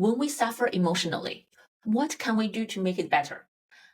When we suffer emotionally, what can we do to make it better?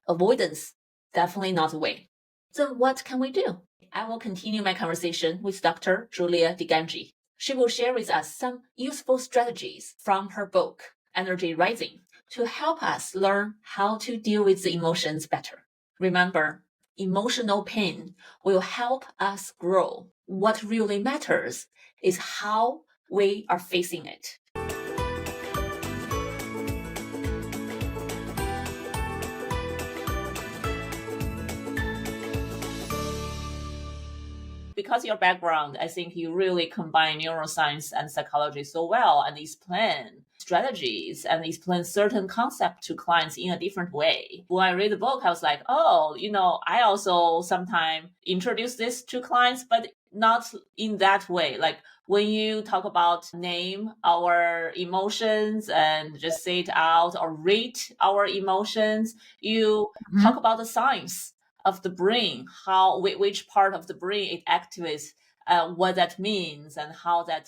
Avoidance, definitely not the way. Then what can we do? I will continue my conversation with Dr. Julia Digangi. She will share with us some useful strategies from her book, Energy Rising, to help us learn how to deal with the emotions better. Remember, emotional pain will help us grow. What really matters is how we are facing it. Because your background, I think you really combine neuroscience and psychology so well and explain strategies and explain certain concepts to clients in a different way. When I read the book, I was like, oh, I also sometimes introduce this to clients, but not in that way. Like when you talk about name our emotions and just say it out or rate our emotions, you talk about the science of the brain, which part of the brain it activates, what that means, and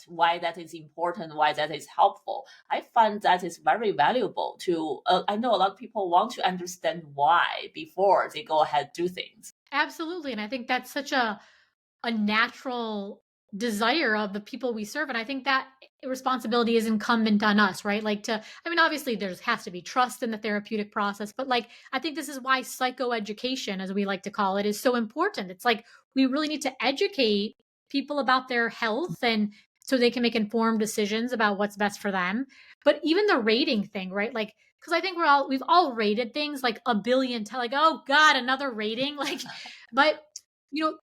why that is important, why that is helpful. I find that is very valuable to. I know a lot of people want to understand why before they go ahead do things. Absolutely, and I think that's such a natural desire of the people we serve, and I think that responsibility is incumbent on us, right? Obviously there has to be trust in the therapeutic process, but I think this is why psychoeducation, as we like to call it, is so important. It's like we really need to educate people about their health and so they can make informed decisions about what's best for them. But even the rating thing, right? Because I think we've all rated things like a billion like, oh God, another rating. But you know,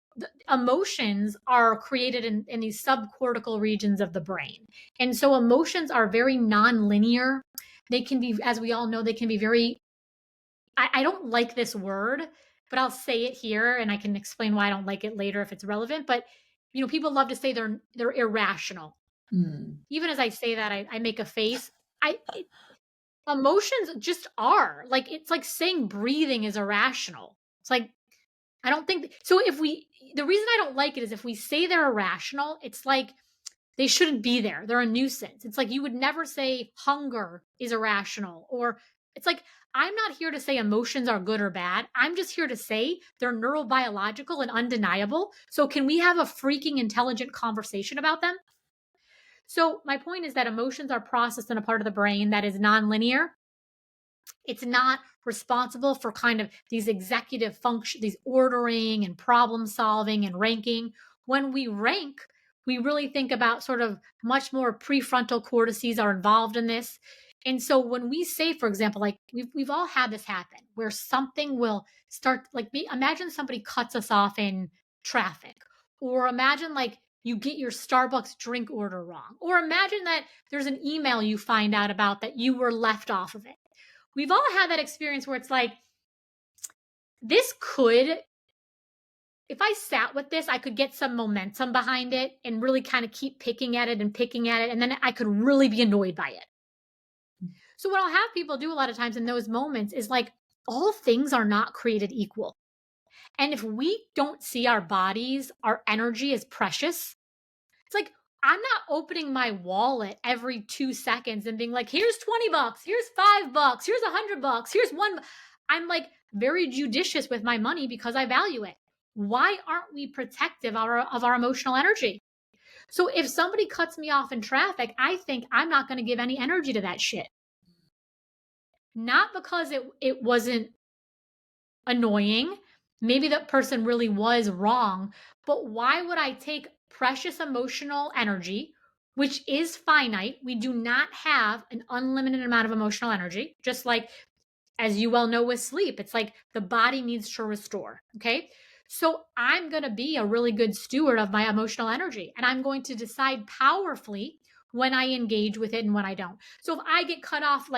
emotions are created in these subcortical regions of the brain. And so emotions are very nonlinear. They can be, as we all know, they can be very, I don't like this word, but I'll say it here and I can explain why I don't like it later if it's relevant. But, people love to say they're irrational. Even as I say that, I make a face. Emotions just are it's like saying breathing is irrational. It's like, I don't think so. The reason I don't like it is if we say they're irrational, it's like they shouldn't be there. They're a nuisance. It's like you would never say hunger is irrational, or it's like I'm not here to say emotions are good or bad. I'm just here to say they're neurobiological and undeniable. So can we have a freaking intelligent conversation about them? So my point is that emotions are processed in a part of the brain that is nonlinear. It's not responsible for kind of these executive function, these ordering and problem solving and ranking. When we rank, we really think about sort of much more prefrontal cortices are involved in this. And so when we say, for example, like we've all had this happen where something will start imagine somebody cuts us off in traffic, or imagine you get your Starbucks drink order wrong, or imagine that there's an email you find out about that you were left off of it. We've all had that experience where it's like, this could, if I sat with this, I could get some momentum behind it and really kind of keep picking at it. And then I could really be annoyed by it. So, what I'll have people do a lot of times in those moments is all things are not created equal. And if we don't see our bodies, our energy as precious, it's like, I'm not opening my wallet every 2 seconds and being like, here's $20, here's $5, here's $100, here's one. I'm very judicious with my money because I value it. Why aren't we protective of our emotional energy? So if somebody cuts me off in traffic, I think I'm not going to give any energy to that shit. Not because it wasn't annoying. Maybe that person really was wrong, but why would I take precious emotional energy, which is finite? We do not have an unlimited amount of emotional energy, just like as you well know with sleep. It's like the body needs to restore. Okay. So I'm going to be a really good steward of my emotional energy, and I'm going to decide powerfully when I engage with it and when I don't. So if I get cut off,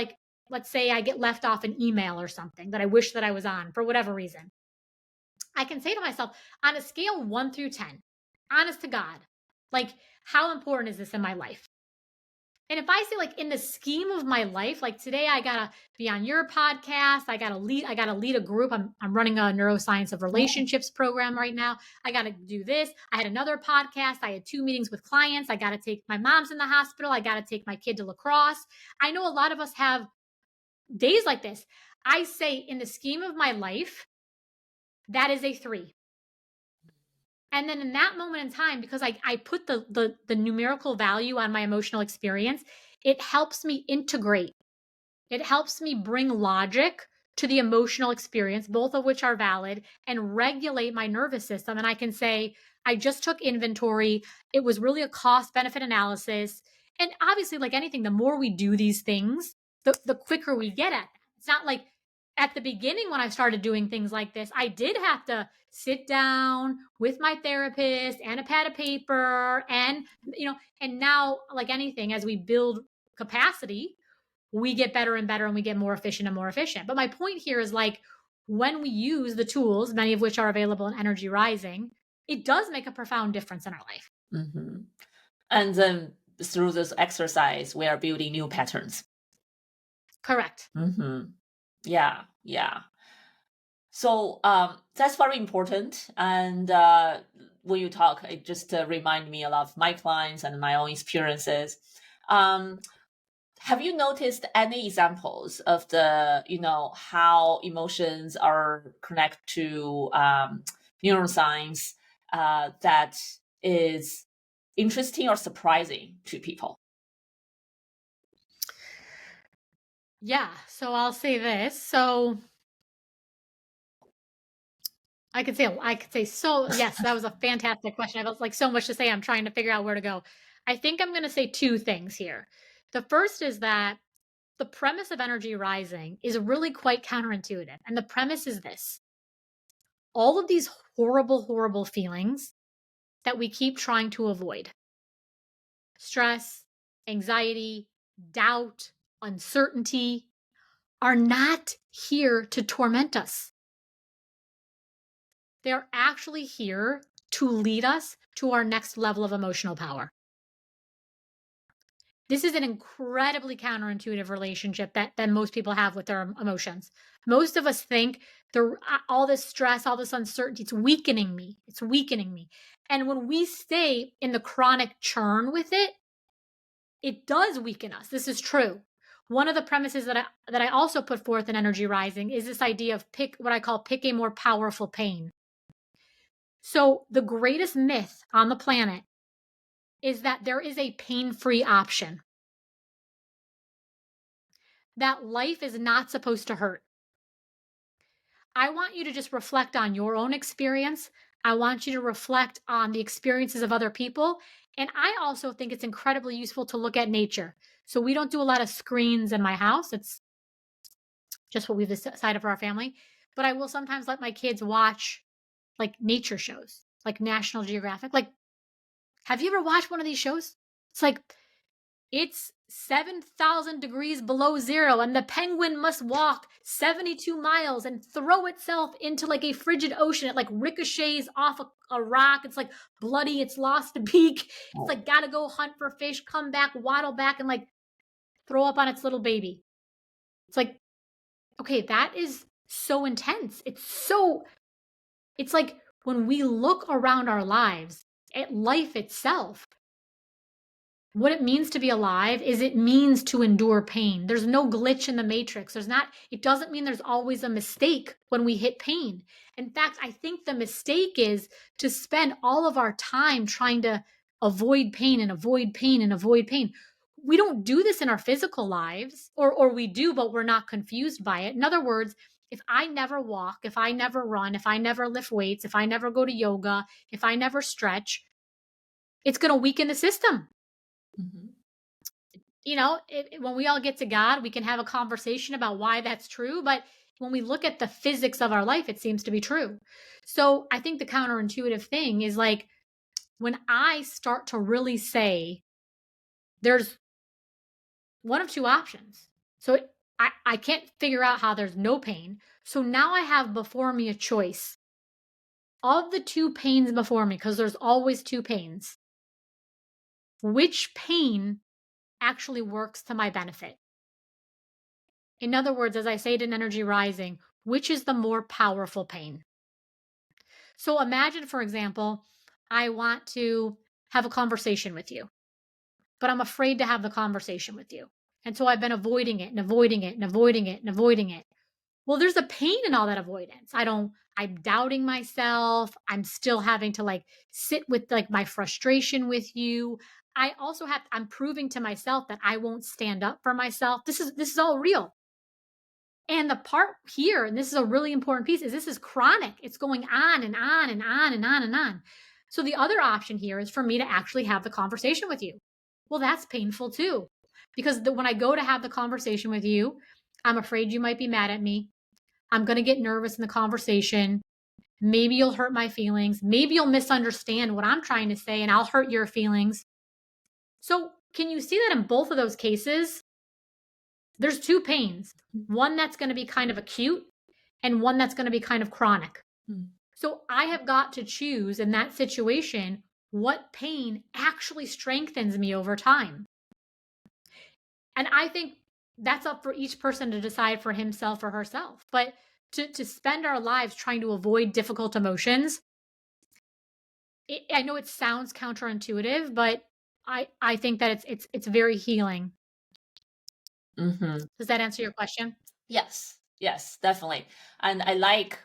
let's say I get left off an email or something that I wish that I was on for whatever reason, I can say to myself, on a scale 1 through 10, honest to God, how important is this in my life? And if I say like in the scheme of my life, like today I gotta be on your podcast, I gotta lead a group. I'm running a neuroscience of relationships program right now. I gotta do this. I had another podcast. I had 2 meetings with clients. I gotta take my mom's in the hospital. I gotta take my kid to lacrosse. I know a lot of us have days like this. I say in the scheme of my life, that is a 3. And then in that moment in time, because I put the numerical value on my emotional experience, it helps me integrate. It helps me bring logic to the emotional experience, both of which are valid, and regulate my nervous system. And I can say, I just took inventory. It was really a cost benefit analysis. And obviously, like anything, the more we do these things, the quicker we get at it. It's not like at the beginning when I started doing things like this, I did have to sit down with my therapist and a pad of paper and and now like anything, as we build capacity, we get better and better and we get more efficient and more efficient. But my point here is like when we use the tools, many of which are available in Energy Rising, it does make a profound difference in our life. Mm-hmm. And then through this exercise, we are building new patterns. Correct. Mm-hmm. Yeah. So that's very important. And when you talk, it just remind me a lot of my clients and my own experiences. Have you noticed any examples of the, how emotions are connected to neuroscience that is interesting or surprising to people? Yeah. So I'll say this. So I could say so. Yes, that was a fantastic question. I have like so much to say. I'm trying to figure out where to go. I think I'm going to say 2 things here. The first is that the premise of Energy Rising is really quite counterintuitive. And the premise is this: all of these horrible, horrible feelings that we keep trying to avoid, stress, anxiety, doubt, uncertainty, are not here to torment us. They're actually here to lead us to our next level of emotional power. This is an incredibly counterintuitive relationship that most people have with their emotions. Most of us think all this stress, all this uncertainty, it's weakening me. It's weakening me. And when we stay in the chronic churn with it, it does weaken us. This is true. One of the premises that I also put forth in Energy Rising is this idea of what I call pick a more powerful pain. So the greatest myth on the planet is that there is a pain-free option. That life is not supposed to hurt. I want you to just reflect on your own experience. I want you to reflect on the experiences of other people. And I also think it's incredibly useful to look at nature. So we don't do a lot of screens in my house. It's just what we've decided for our family. But I will sometimes let my kids watch like nature shows, like National Geographic. Like, have you ever watched one of these shows? It's 7,000 degrees below zero, and the penguin must walk 72 miles and throw itself into like a frigid ocean. It like ricochets off a rock. It's like bloody. It's lost a beak. It's like gotta go hunt for fish, come back, waddle back, and like throw up on its little baby. It's like, okay, that is so intense. It's like when we look around our lives at life itself, what it means to be alive is it means to endure pain. There's no glitch in the matrix. It doesn't mean there's always a mistake when we hit pain. In fact, I think the mistake is to spend all of our time trying to avoid pain and avoid pain and avoid pain. We don't do this in our physical lives, or we do, but we're not confused by it. In other words, if I never walk, if I never run, if I never lift weights, if I never go to yoga, if I never stretch, it's going to weaken the system. Mm-hmm. When we all get to God, we can have a conversation about why that's true. But when we look at the physics of our life, it seems to be true. So I think the counterintuitive thing is like when I start to really say there's one of 2 options. So I can't figure out how there's no pain. So now I have before me a choice of the 2 pains before me, because there's always 2 pains. Which pain actually works to my benefit? In other words, as I say it in Energy Rising, which is the more powerful pain? So imagine, for example, I want to have a conversation with you, but I'm afraid to have the conversation with you. And so I've been avoiding it and avoiding it and avoiding it and avoiding it. Well, there's a pain in all that avoidance. I'm doubting myself. I'm still having to like sit with like my frustration with you. I'm proving to myself that I won't stand up for myself. This is all real. And the part here, and this is a really important piece, is this is chronic. It's going on and on and on and on and on. So the other option here is for me to actually have the conversation with you. Well, that's painful too. Because when I go to have the conversation with you, I'm afraid you might be mad at me. I'm going to get nervous in the conversation. Maybe you'll hurt my feelings. Maybe you'll misunderstand what I'm trying to say and I'll hurt your feelings. So, can you see that in both of those cases, there's two pains, one that's going to be kind of acute and one that's going to be kind of chronic. So, I have got to choose in that situation what pain actually strengthens me over time. And I think that's up for each person to decide for himself or herself. But to spend our lives trying to avoid difficult emotions, I know it sounds counterintuitive, but I think that it's very healing. Does that answer your question? Yes, definitely. And I like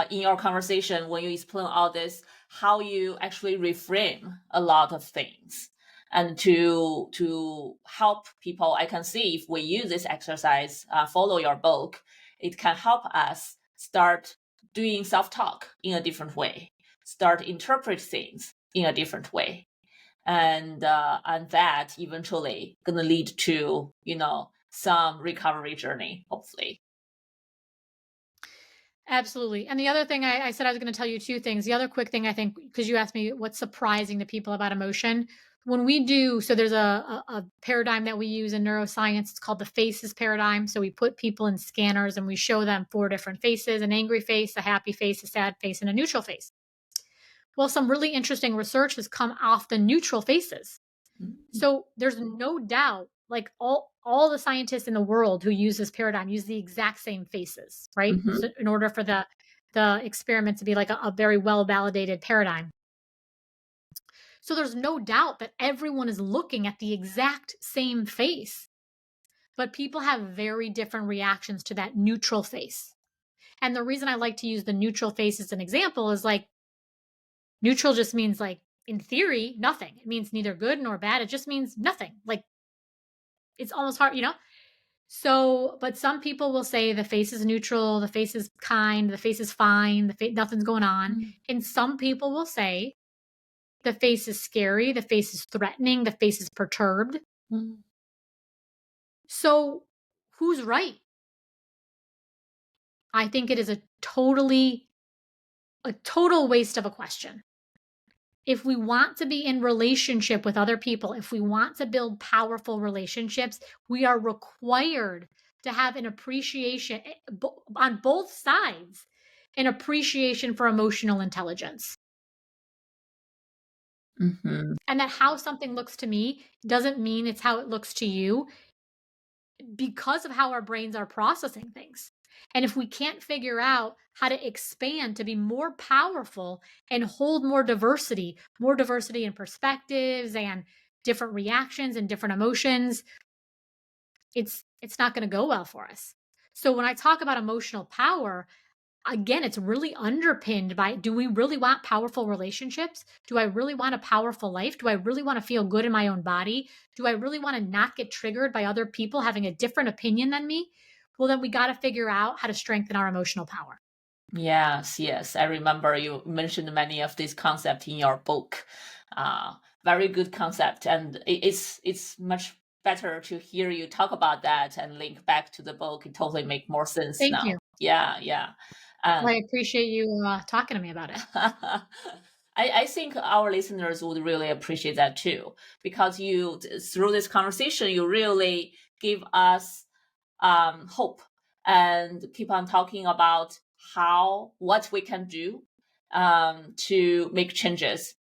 in your conversation when you explain all this, how you actually reframe a lot of things. And to help people, I can see if we use this exercise, follow your book, it can help us start doing self-talk in a different way, start interpret things in a different way. And that eventually gonna lead to, some recovery journey, hopefully. Absolutely. And the other thing I said I was going to tell you two things. The other quick thing I think, because you asked me what's surprising to people about emotion. When we do, so there's a paradigm that we use in neuroscience. It's called the faces paradigm. So we put people in scanners and we show them 4 different faces: an angry face, a happy face, a sad face, and a neutral face. Well, some really interesting research has come off the neutral faces. So there's no doubt, like all the scientists in the world who use this paradigm use the exact same faces, right? So in order for the experiment to be like a very well validated paradigm. So there's no doubt that everyone is looking at the exact same face, but people have very different reactions to that neutral face. And the reason I like to use the neutral face as an example is like, neutral just means like, in theory, nothing. It means neither good nor bad. It just means nothing. Like, it's almost hard. So, but some people will say the face is neutral, the face is kind, the face is fine, nothing's going on. And some people will say the face is scary, the face is threatening, the face is perturbed. So, who's right? I think it is a total waste of a question. If we want to be in relationship with other people, if we want to build powerful relationships, we are required to have an appreciation on both sides, an appreciation for emotional intelligence. And that how something looks to me doesn't mean it's how it looks to you, because of how our brains are processing things. And if we can't figure out how to expand to be more powerful and hold more diversity in perspectives and different reactions and different emotions, it's not going to go well for us. So when I talk about emotional power, again, it's really underpinned by, do we really want powerful relationships? Do I really want a powerful life? Do I really want to feel good in my own body? Do I really want to not get triggered by other people having a different opinion than me? Well, then we got to figure out how to strengthen our emotional power. Yes. I remember you mentioned many of these concepts in your book. Very good concept. And it's much better to hear you talk about that and link back to the book. It totally makes more sense Thank now. you. Yeah. I appreciate you talking to me about it. I think our listeners would really appreciate that too, because through this conversation, you really give us hope and keep on talking about what we can do to make changes,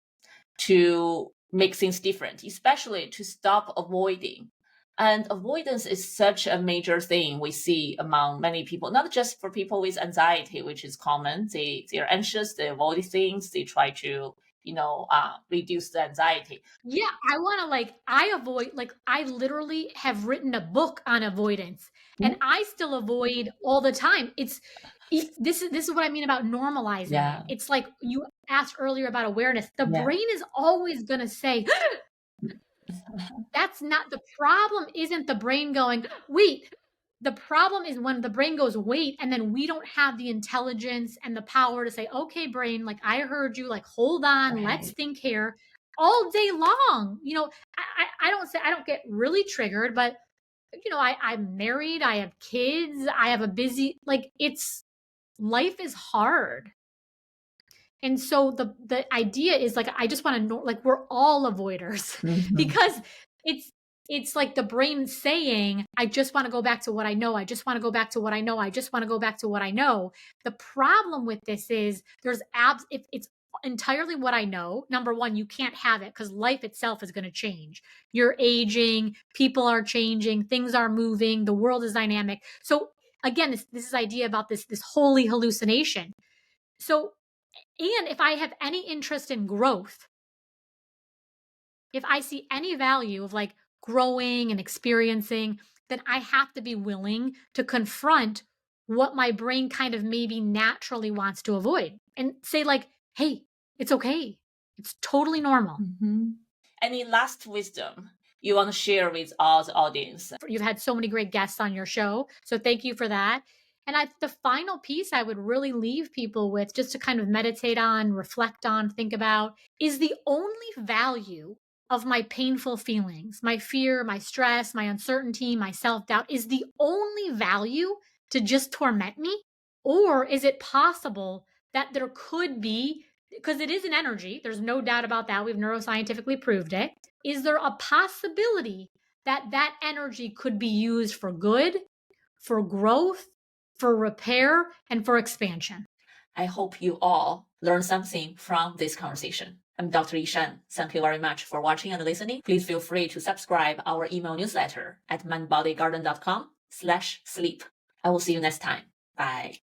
to make things different, especially to stop avoiding And avoidance is such a major thing we see among many people, not just for people with anxiety, which is common. They're anxious, they avoid things, they try to, reduce the anxiety. Yeah, I want to I avoid, I literally have written a book on avoidance, and I still avoid all the time. This is what I mean about normalizing Yeah. it. It's like you asked earlier about awareness. The Yeah. brain is always going to say, that's not the problem. Isn't the brain going, wait? The problem is when the brain goes, wait, and then we don't have the intelligence and the power to say, okay, brain, like I heard you, like hold on, let's Right. think here all day long. I don't get really triggered, but I'm married, I have kids, I have a busy, life is hard. And so the idea is I just want to know, we're all avoiders because it's like the brain saying, I just want to go back to what I know. I just want to go back to what I know. I just want to go back to what I know. The problem with this is if it's entirely what I know, number one, you can't have it because life itself is going to change. You're aging, people are changing, things are moving, the world is dynamic. So again, this idea about this holy hallucination. So, and if I have any interest in growth, if I see any value of growing and experiencing, then I have to be willing to confront what my brain kind of maybe naturally wants to avoid and say hey, it's okay. It's totally normal. Any last wisdom you want to share with all the audience? You've had so many great guests on your show, so thank you for that. And the final piece I would really leave people with, just to kind of meditate on, reflect on, think about, is the only value of my painful feelings, my fear, my stress, my uncertainty, my self-doubt, is the only value to just torment me? Or is it possible that there could be, because it is an energy, there's no doubt about that, we've neuroscientifically proved it, is there a possibility that energy could be used for good, for growth, for repair, and for expansion? I hope you all learn something from this conversation. I'm Dr. Yishan. Thank you very much for watching and listening. Please feel free to subscribe our email newsletter at mindbodygarden.com/sleep. I will see you next time. Bye.